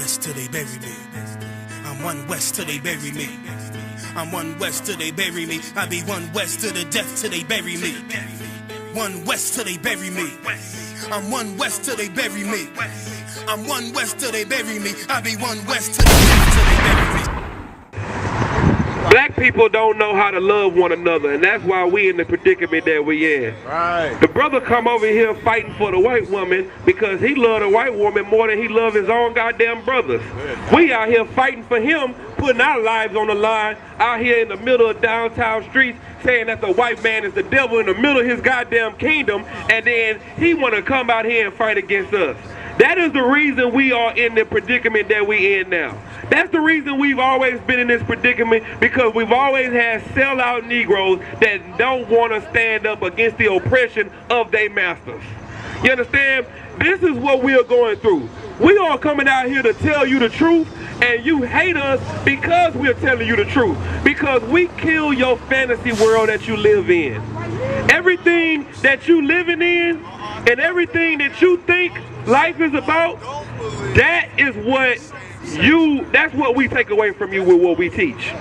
West till they bury me. I'm one West till they bury me. I'm one West till they bury me. I be one West to the death till they bury me. One West till they bury me. I'm one West till they bury me. I'm one West till they bury me. I be one West till the death till they bury me. Black people don't know how to love one another, and that's why we in the predicament that we in. Right. The brother come over here fighting for the white woman because he love the white woman more than he love his own goddamn brothers. We out here fighting for him, putting our lives on the line, out here in the middle of downtown streets, saying that the white man is the devil in the middle of his goddamn kingdom, and then he want to come out here and fight against us. That is the reason we are in the predicament that we in now. That's the reason we've always been in this predicament, because we've always had sellout Negroes that don't want to stand up against the oppression of their masters. You understand? This is what we are going through. We are coming out here to tell you the truth, and you hate us because we are telling you the truth. Because we kill your fantasy world that you live in. Everything that you living in and everything that you think life is about, that's what we take away from you with what we teach.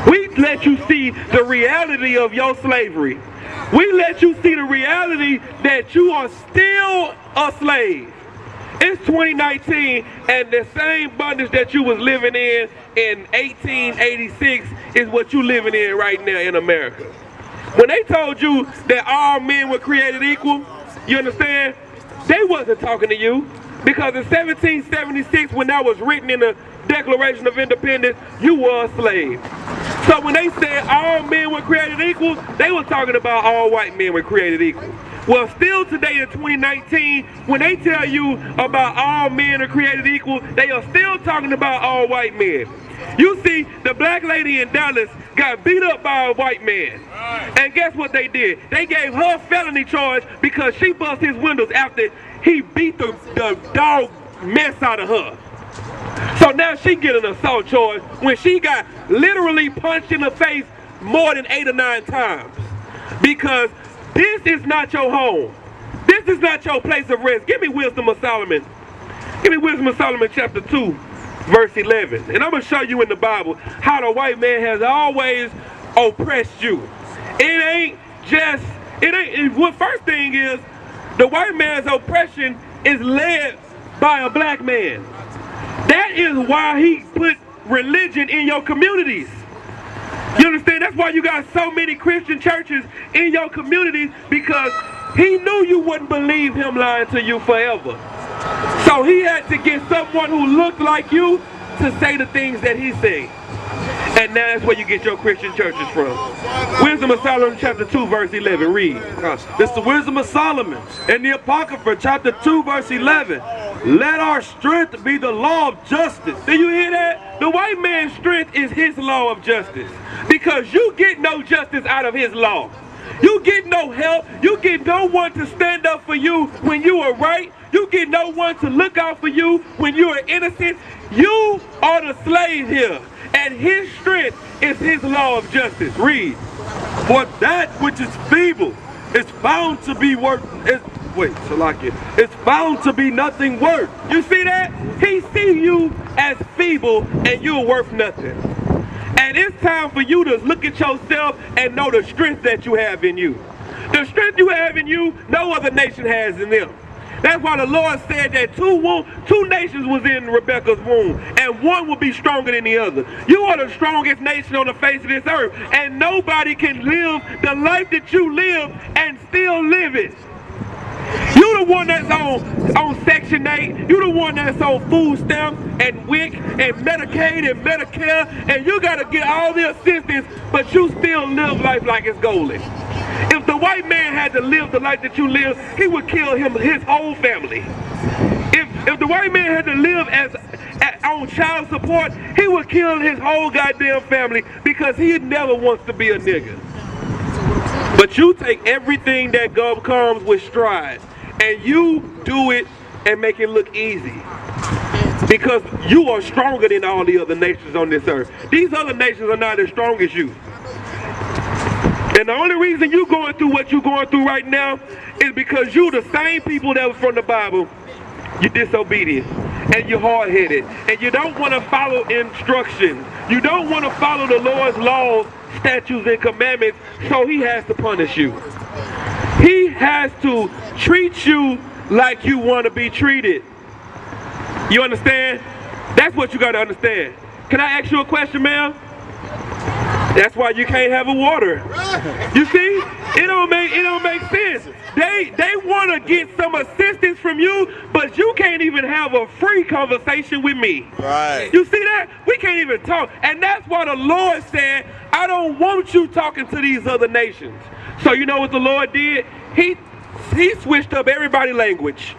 We let you see the reality of your slavery. We let you see the reality that you are still a slave. It's 2019, and the same bondage that you was living in 1886 is what you living in right now in America. When they told you that all men were created equal, you understand? They wasn't talking to you, because in 1776, when that was written in the Declaration of Independence, you were a slave. So when they said all men were created equal, they were talking about all white men were created equal. Well, still today in 2019, when they tell you about all men are created equal, they are still talking about all white men. You see, the black lady in Dallas got beat up by a white man. And guess what they did? They gave her a felony charge because she bust his windows after he beat the dog mess out of her. So now she get an assault charge when she got literally punched in the face more than 8 or 9 times. Because this is not your home. This is not your place of rest. Give me Wisdom of Solomon. Give me Wisdom of Solomon chapter 2. Verse 11. And I'm going to show you in the Bible how the white man has always oppressed you. What first thing is, the white man's oppression is led by a black man. That is why he put religion in your communities. You understand? That's why you got so many Christian churches in your communities, because he knew you wouldn't believe him lying to you forever. So he had to get someone who looked like you to say the things that he said. And now that's where you get your Christian churches from. Wisdom of Solomon chapter 2 verse 11. Read. This is the Wisdom of Solomon in the Apocrypha chapter 2 verse 11. Let our strength be the law of justice. Do you hear that? The white man's strength is his law of justice. Because you get no justice out of his law. You get no help. You get no one to stand up for you when you are right. You get no one to look out for you when you are innocent. You are the slave here. And his strength is his law of justice. Read. For that which is feeble is found to be it's found to be nothing worth. You see that? He sees you as feeble and you're worth nothing. And it's time for you to look at yourself and know the strength that you have in you. The strength you have in you, no other nation has in them. That's why the Lord said that two nations was in Rebekah's womb, and one will be stronger than the other. You are the strongest nation on the face of this earth, and nobody can live the life that you live and still live it. You the one that's on Section 8. You the one that's on food stamps and WIC and Medicaid and Medicare, and you gotta get all the assistance, but you still live life like it's golden. If the white man had to live the life that you live, he would kill his whole family. If the white man had to live on child support, he would kill his whole goddamn family, because he never wants to be a nigga. But you take everything that comes with stride, and you do it and make it look easy. Because you are stronger than all the other nations on this earth. These other nations are not as strong as you. And the only reason you're going through what you're going through right now is because you the same people that was from the Bible. You're disobedient. and you're hard-headed, and you don't want to follow instructions. You don't want to follow the Lord's laws, statutes, and commandments, so he has to punish you. He has to treat you like you want to be treated. You understand? That's what you got to understand. Can I ask you a question, ma'am? That's why you can't have a water. You see? It don't make sense. They want to get some assistance from you, but you can't even have a free conversation with me. Right. You see that? We can't even talk. And that's why the Lord said, I don't want you talking to these other nations. So you know what the Lord did? He switched up everybody's language.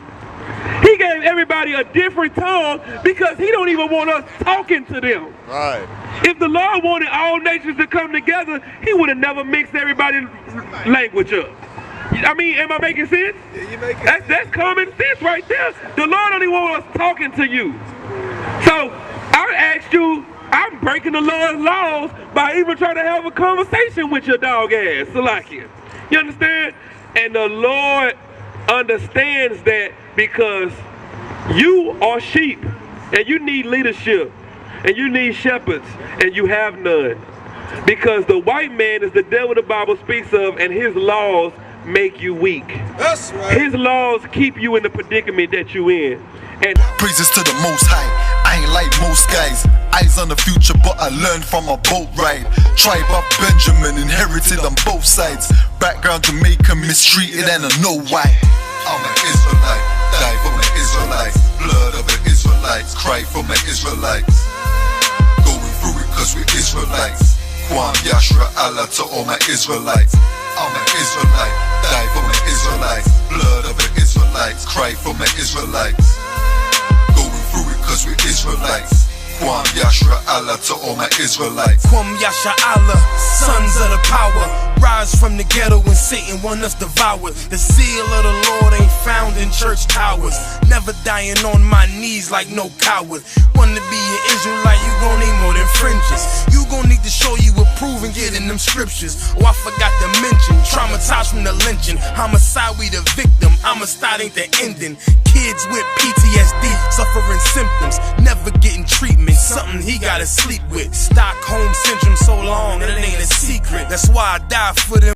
He gave everybody a different tongue because he don't even want us talking to them. Right. If the Lord wanted all nations to come together, he would have never mixed everybody's language up. I mean, am I making sense? Yeah, you make it. That's common sense right there. The Lord only wants us talking to you. So I asked you, I'm breaking the Lord's laws by even trying to have a conversation with your dog ass, Salakia. You understand? And the Lord understands that because you are sheep and you need leadership and you need shepherds and you have none. Because the white man is the devil the Bible speaks of, and his laws make you weak. That's right. His laws keep you in the predicament that you in. And praises to the Most High. I ain't like most guys. Eyes on the future, but I learned from a boat ride. Tribe of Benjamin, inherited on both sides. Background Jamaican, mistreated, and I know why. I'm an Israelite, die for my Israelites. Blood of the Israelites, cry for my Israelites. Going through it cause we're Israelites. Kwam Yashra Allah to all my Israelites. I'm an Israelite, die for my Israelites. Blood of the Israelites, cry for my Israelites. Going through it cause we're Israelites. Kwam Yashra Allah to all my Israelites. Kwam Yasha Allah, sons of the power. Rise from the ghetto when Satan want us devoured. The seal of the Lord ain't found in church towers. Never dying on my knees like no coward. Wanna be an Israelite, you gon' need more than fringes. You gon' need to show you approve and get in them scriptures. Oh, I forgot to mention, traumatized from the lynching. Homicide, we the victim, homicide ain't the ending. Kids with PTSD, suffering symptoms, never getting treatment. Something he gotta sleep with. Stockholm syndrome so long, and it ain't a secret. That's why I die for them.